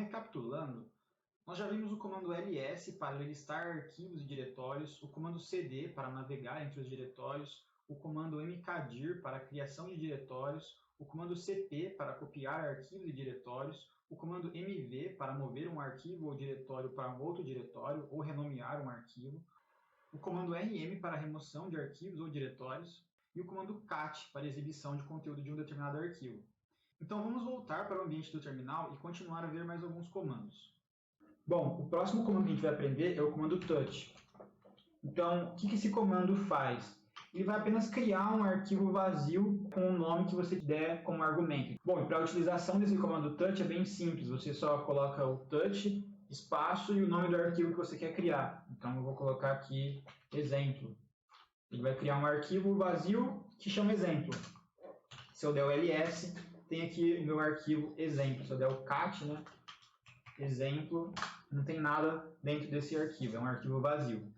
recapitulando, nós já vimos o comando ls para listar arquivos e diretórios, o comando cd para navegar entre os diretórios, o comando mkdir para a criação de diretórios, o comando cp para copiar arquivos e diretórios, o comando mv para mover um arquivo ou diretório para um outro diretório ou renomear um arquivo, o comando rm para remoção de arquivos ou diretórios e o comando cat para exibição de conteúdo de um determinado arquivo. Então vamos voltar para o ambiente do terminal e continuar a ver mais alguns comandos. Bom, o próximo comando que a gente vai aprender é o comando touch. Então, o que esse comando faz? Ele vai apenas criar um arquivo vazio com o nome que você der como argumento. Bom, e para a utilização desse comando touch é bem simples. Você só coloca o touch, espaço e o nome do arquivo que você quer criar. Então, eu vou colocar aqui exemplo. Ele vai criar um arquivo vazio que chama exemplo. Se eu der o ls, tem aqui o meu arquivo exemplo. Se eu der o cat, né, exemplo, não tem nada dentro desse arquivo, é um arquivo vazio.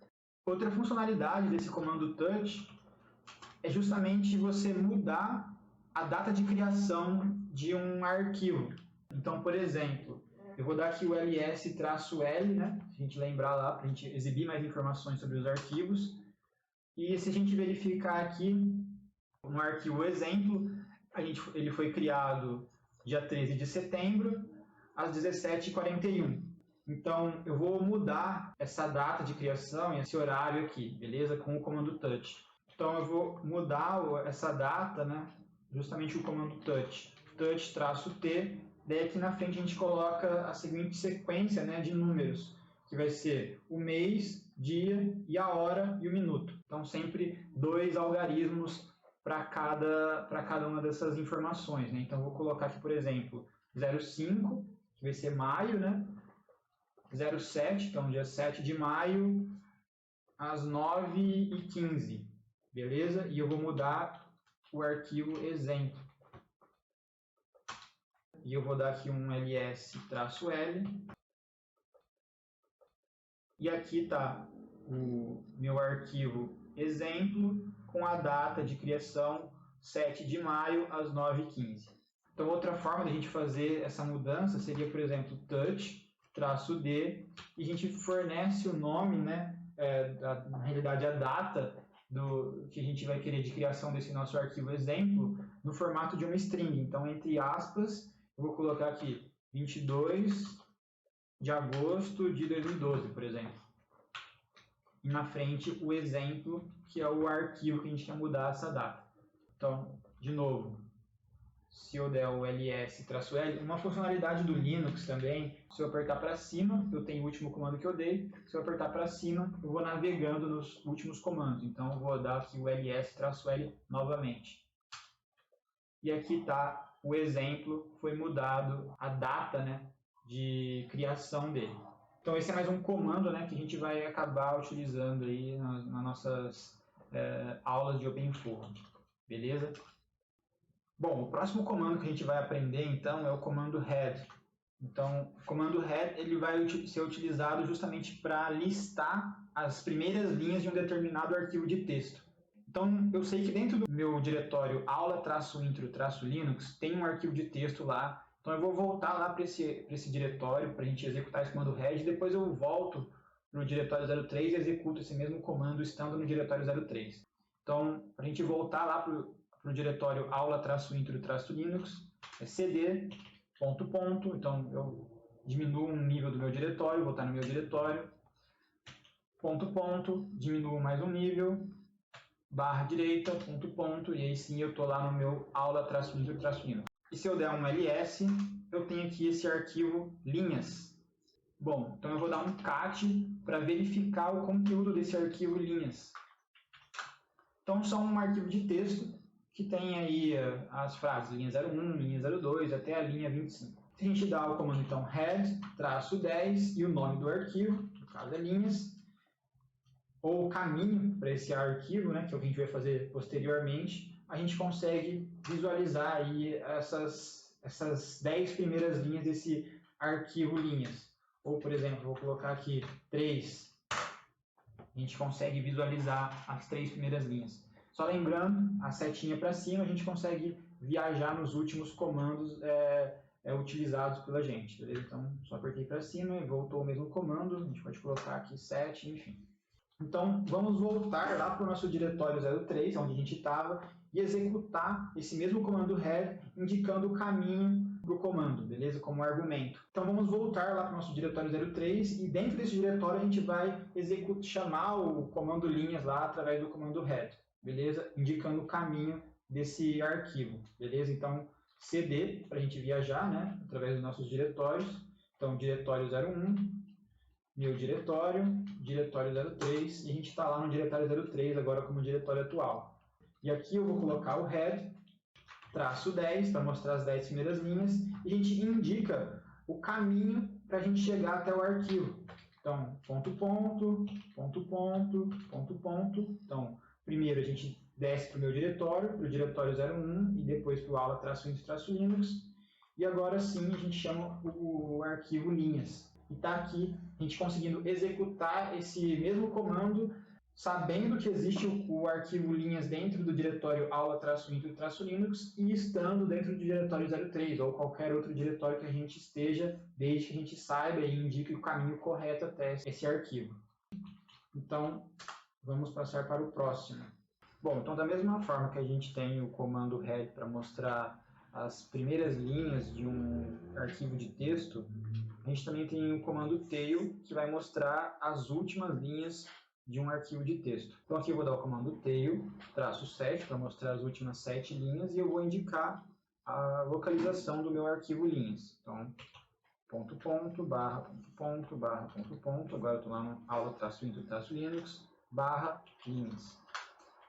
Outra funcionalidade desse comando touch é justamente você mudar a data de criação de um arquivo. Então, por exemplo, eu vou dar aqui o ls-l, né, se a gente lembrar lá, para a gente exibir mais informações sobre os arquivos. E se a gente verificar aqui no arquivo exemplo, ele foi criado dia 13 de setembro, às 17h41. Então, eu vou mudar essa data de criação e esse horário aqui, beleza? Com o comando touch. Então, eu vou mudar essa data, né? Justamente o comando touch. Touch-T. Daí aqui na frente a gente coloca a seguinte sequência, né, de números, que vai ser o mês, dia e a hora e o minuto. Então, sempre 2 algarismos para cada uma dessas informações, né? Então, eu vou colocar aqui, por exemplo, 05, que vai ser maio, né? 07, então dia 7 de maio, às 9h15, beleza? E eu vou mudar o arquivo exemplo. E eu vou dar aqui um ls-l. E aqui está o meu arquivo exemplo com a data de criação 7 de maio, às 9h15. Então, outra forma de a gente fazer essa mudança seria, por exemplo, touch-d, e a gente fornece o nome, né, na realidade a data que a gente vai querer de criação desse nosso arquivo exemplo no formato de uma string. Então, entre aspas, eu vou colocar aqui 22 de agosto de 2012, por exemplo. E na frente o exemplo, que é o arquivo que a gente quer mudar essa data. Então, de novo, se eu der o ls-l, uma funcionalidade do Linux também, se eu apertar para cima, eu tenho o último comando que eu dei, se eu apertar para cima, eu vou navegando nos últimos comandos. Então, eu vou dar aqui o ls-l novamente. E aqui está o exemplo, foi mudado a data, né, de criação dele. Então, esse é mais um comando, né, que a gente vai acabar utilizando aí nas nossas aulas de OpenInfo, beleza? Bom, o próximo comando que a gente vai aprender, então, é o comando head. Então, o comando head ele vai ser utilizado justamente para listar as primeiras linhas de um determinado arquivo de texto. Então, eu sei que dentro do meu diretório aula-intro-linux tem um arquivo de texto lá. Então, eu vou voltar lá para esse diretório para a gente executar esse comando head. E depois eu volto no diretório 03 e executo esse mesmo comando estando no diretório 03. Então, para a gente voltar lá para o diretório aula-intro-linux, é cd, ... Então, eu diminuo um nível do meu diretório, vou estar no meu diretório, ... diminuo mais um nível, barra direita, ... e aí sim eu estou lá no meu aula-intro-linux. E se eu der um ls, eu tenho aqui esse arquivo linhas. Bom, então eu vou dar um cat para verificar o conteúdo desse arquivo linhas. Então, são um arquivo de texto que tem aí as frases linha 01, linha 02 até a linha 25. Se a gente dá o comando então head-10 e o nome do arquivo, no caso é linhas, ou o caminho para esse arquivo, né, que é o que a gente vai fazer posteriormente, a gente consegue visualizar aí essas 10 primeiras linhas desse arquivo linhas. Ou, por exemplo, vou colocar aqui 3. A gente consegue visualizar as 3 primeiras linhas. Só lembrando, a setinha para cima, a gente consegue viajar nos últimos comandos utilizados pela gente, beleza? Então, só apertei para cima e voltou o mesmo comando, a gente pode colocar aqui 7, enfim. Então, vamos voltar lá para o nosso diretório 03, onde a gente estava, e executar esse mesmo comando head, indicando o caminho para o comando, beleza? Como argumento. Então, vamos voltar lá para o nosso diretório 03, e dentro desse diretório a gente vai chamar o comando linhas lá através do comando head, beleza? Indicando o caminho desse arquivo, beleza? Então, cd, para a gente viajar, né? Através dos nossos diretórios. Então, diretório 01, meu diretório, diretório 03, e a gente está lá no diretório 03 agora como diretório atual. E aqui eu vou colocar o head, traço 10, para mostrar as 10 primeiras linhas, e a gente indica o caminho para a gente chegar até o arquivo. Então, ponto, ponto, ponto, ponto, ponto, ponto. Então, primeiro a gente desce para o meu diretório, para o diretório 01, e depois para o aula-int-linux. E agora sim a gente chama o arquivo linhas. E está aqui a gente conseguindo executar esse mesmo comando, sabendo que existe o arquivo linhas dentro do diretório aula-int-linux e estando dentro do diretório 03 ou qualquer outro diretório que a gente esteja, desde que a gente saiba e indique o caminho correto até esse arquivo. Então, vamos passar para o próximo. Bom, então da mesma forma que a gente tem o comando head para mostrar as primeiras linhas de um arquivo de texto, a gente também tem o comando tail, que vai mostrar as últimas linhas de um arquivo de texto. Então aqui eu vou dar o comando tail, traço 7, para mostrar as últimas 7 linhas, e eu vou indicar a localização do meu arquivo linhas. Então, ponto, ponto, barra, ponto, ponto, barra, ponto, ponto, agora eu estou lá no aula-int-linux, barra, linhas.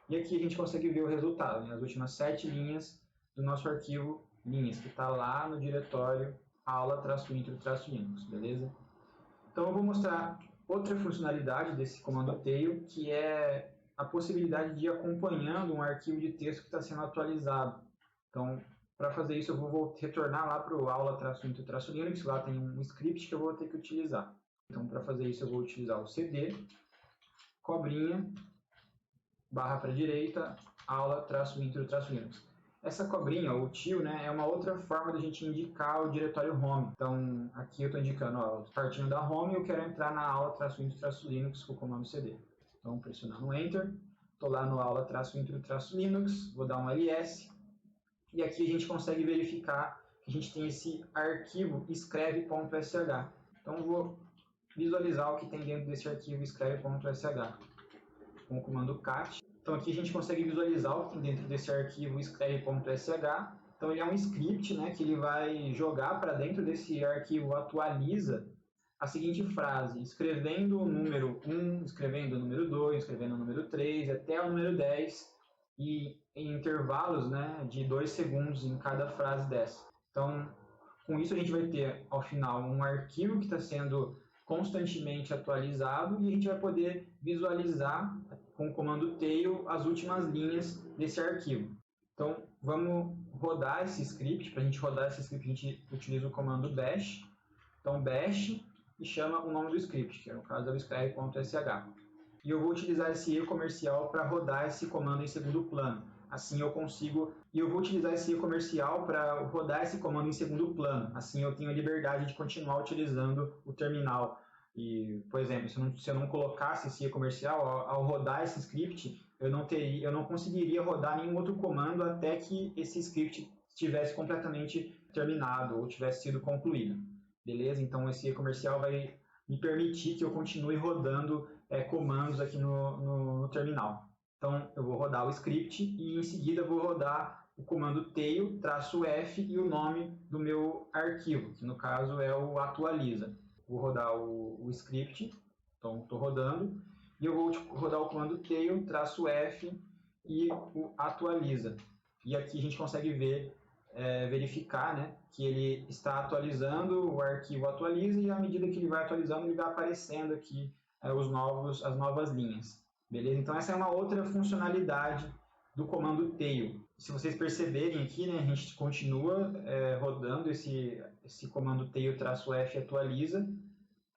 E aqui a gente consegue ver o resultado, né? As últimas 7 linhas do nosso arquivo linhas, que está lá no diretório aula-int-linux, beleza? Então eu vou mostrar outra funcionalidade desse comando tail, que é a possibilidade de ir acompanhando um arquivo de texto que está sendo atualizado. Então, para fazer isso, eu vou retornar lá para o aula-int-linux, lá tem um script que eu vou ter que utilizar. Então, para fazer isso, eu vou utilizar o cd, cobrinha, barra para a direita, aula-int-linux. Essa cobrinha, ou tio, né, é uma outra forma da gente indicar o diretório home. Então, aqui eu estou indicando, ó, partindo da home, eu quero entrar na aula-int-linux com o comando cd. Então, pressionando Enter, estou lá no aula-int-linux, vou dar um ls, e aqui a gente consegue verificar que a gente tem esse arquivo escreve.sh. Então, eu vou visualizar o que tem dentro desse arquivo escreve.sh com o comando cat. Então aqui a gente consegue visualizar o que tem dentro desse arquivo escreve.sh. Então ele é um script, né, que ele vai jogar para dentro desse arquivo atualiza a seguinte frase, escrevendo o número 1, escrevendo o número 2, escrevendo o número 3, até o número 10, e em intervalos, né, de 2 segundos em cada frase dessa. Então, com isso a gente vai ter, ao final, um arquivo que está sendo constantemente atualizado e a gente vai poder visualizar com o comando tail as últimas linhas desse arquivo. Então, vamos rodar esse script. Para a gente rodar esse script, a gente utiliza o comando bash. Então, bash e chama o nome do script, que no caso é o escreve.sh. E eu vou utilizar esse e-comercial para rodar esse comando em segundo plano. Assim eu consigo, e eu vou utilizar esse e-comercial para rodar esse comando em segundo plano. Assim eu tenho a liberdade de continuar utilizando o terminal. E, por exemplo, se eu não colocasse esse e-comercial, ao rodar esse script, eu não conseguiria rodar nenhum outro comando até que esse script estivesse completamente terminado ou tivesse sido concluído. Beleza? Então esse e-comercial vai me permitir que eu continue rodando comandos aqui no terminal. Então, eu vou rodar o script e em seguida vou rodar o comando tail, -f e o nome do meu arquivo, que no caso é o atualiza. Vou rodar o script, então estou rodando, e eu vou rodar o comando tail, -f e o atualiza. E aqui a gente consegue verificar, né, que ele está atualizando, o arquivo atualiza e à medida que ele vai atualizando, ele vai aparecendo aqui as novas linhas. Beleza? Então essa é uma outra funcionalidade do comando tail. Se vocês perceberem aqui, né, a gente continua rodando esse comando tail -f atualiza.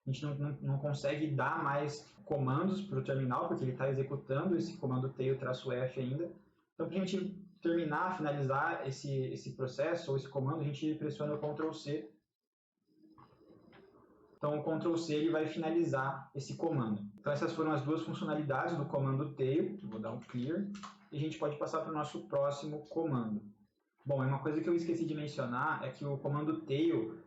A gente não consegue dar mais comandos para o terminal, porque ele está executando esse comando tail -f ainda. Então, para a gente terminar, finalizar esse processo ou esse comando, a gente pressiona o Ctrl C. Então, o Ctrl C ele vai finalizar esse comando. Então, essas foram as duas funcionalidades do comando tail. Vou dar um clear. E a gente pode passar para o nosso próximo comando. Bom, uma coisa que eu esqueci de mencionar é que o comando tail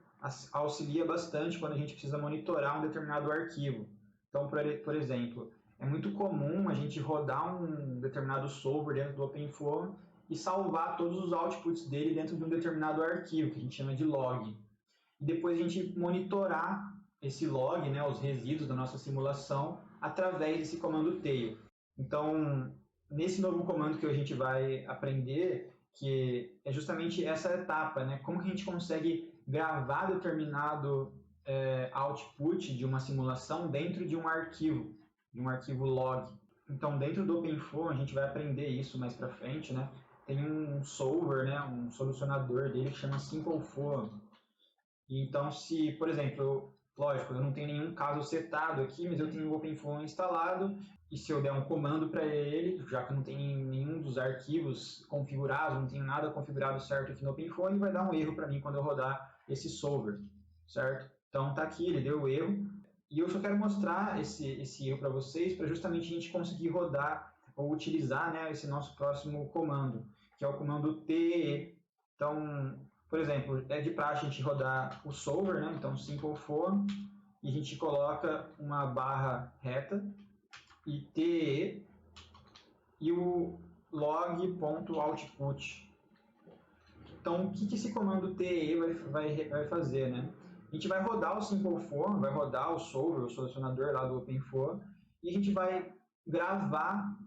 auxilia bastante quando a gente precisa monitorar um determinado arquivo. Então, por exemplo, é muito comum a gente rodar um determinado solver dentro do OpenFOAM e salvar todos os outputs dele dentro de um determinado arquivo, que a gente chama de log. E depois a gente monitorar esse log, né, os resíduos da nossa simulação, através desse comando tail. Então, nesse novo comando que a gente vai aprender, que é justamente essa etapa, né? Como que a gente consegue gravar determinado output de uma simulação dentro de um arquivo log. Então, dentro do OpenFOAM, a gente vai aprender isso mais para frente, né? Tem um solver, né, um solucionador dele que chama SimpleFOAM. Então, se, por exemplo, lógico, eu não tenho nenhum caso setado aqui, mas eu tenho o OpenFOAM instalado, e se eu der um comando para ele, já que eu não tenho nenhum dos arquivos configurados, não tenho nada configurado certo aqui no OpenFOAM, ele vai dar um erro para mim quando eu rodar esse solver, certo? Então, tá aqui, ele deu o erro, e eu só quero mostrar esse erro para vocês, para justamente a gente conseguir rodar ou utilizar, né, esse nosso próximo comando, que é o comando TE. Então, por exemplo, é de praxe a gente rodar o solver, né? Então SimpleFOAM, e a gente coloca uma barra reta e TE e o log.output. Então, o que esse comando TE vai fazer, né? A gente vai rodar o SimpleFOAM, vai rodar o solver, o solucionador lá do OpenFOAM, e a gente vai gravar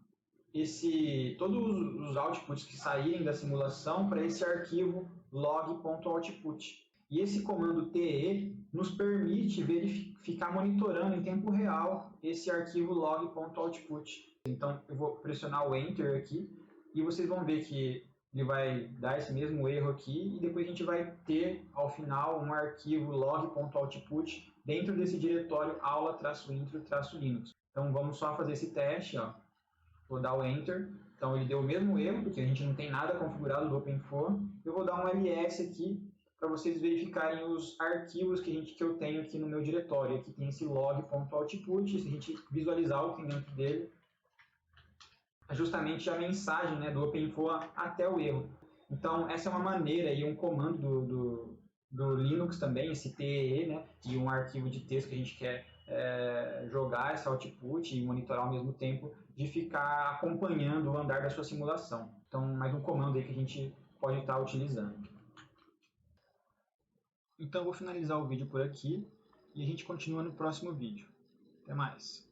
todos os outputs que saírem da simulação para esse arquivo log.output. E esse comando TE nos permite ficar monitorando em tempo real esse arquivo log.output. Então, eu vou pressionar o Enter aqui e vocês vão ver que ele vai dar esse mesmo erro aqui e depois a gente vai ter, ao final, um arquivo log.output dentro desse diretório aula-intro-linux. Então, vamos só fazer esse teste, ó. Vou dar o Enter, então ele deu o mesmo erro, porque a gente não tem nada configurado do OpenFOAM. Eu vou dar um ls aqui, para vocês verificarem os arquivos que eu tenho aqui no meu diretório. Aqui tem esse log.output, se a gente visualizar o que tem dentro dele, é justamente a mensagem, né, do OpenFOAM até o erro. Então, essa é uma maneira e um comando do Linux também, esse TE, né, e um arquivo de texto que a gente quer jogar esse output e monitorar ao mesmo tempo, de ficar acompanhando o andar da sua simulação. Então, mais um comando aí que a gente pode estar utilizando. Então, eu vou finalizar o vídeo por aqui e a gente continua no próximo vídeo. Até mais!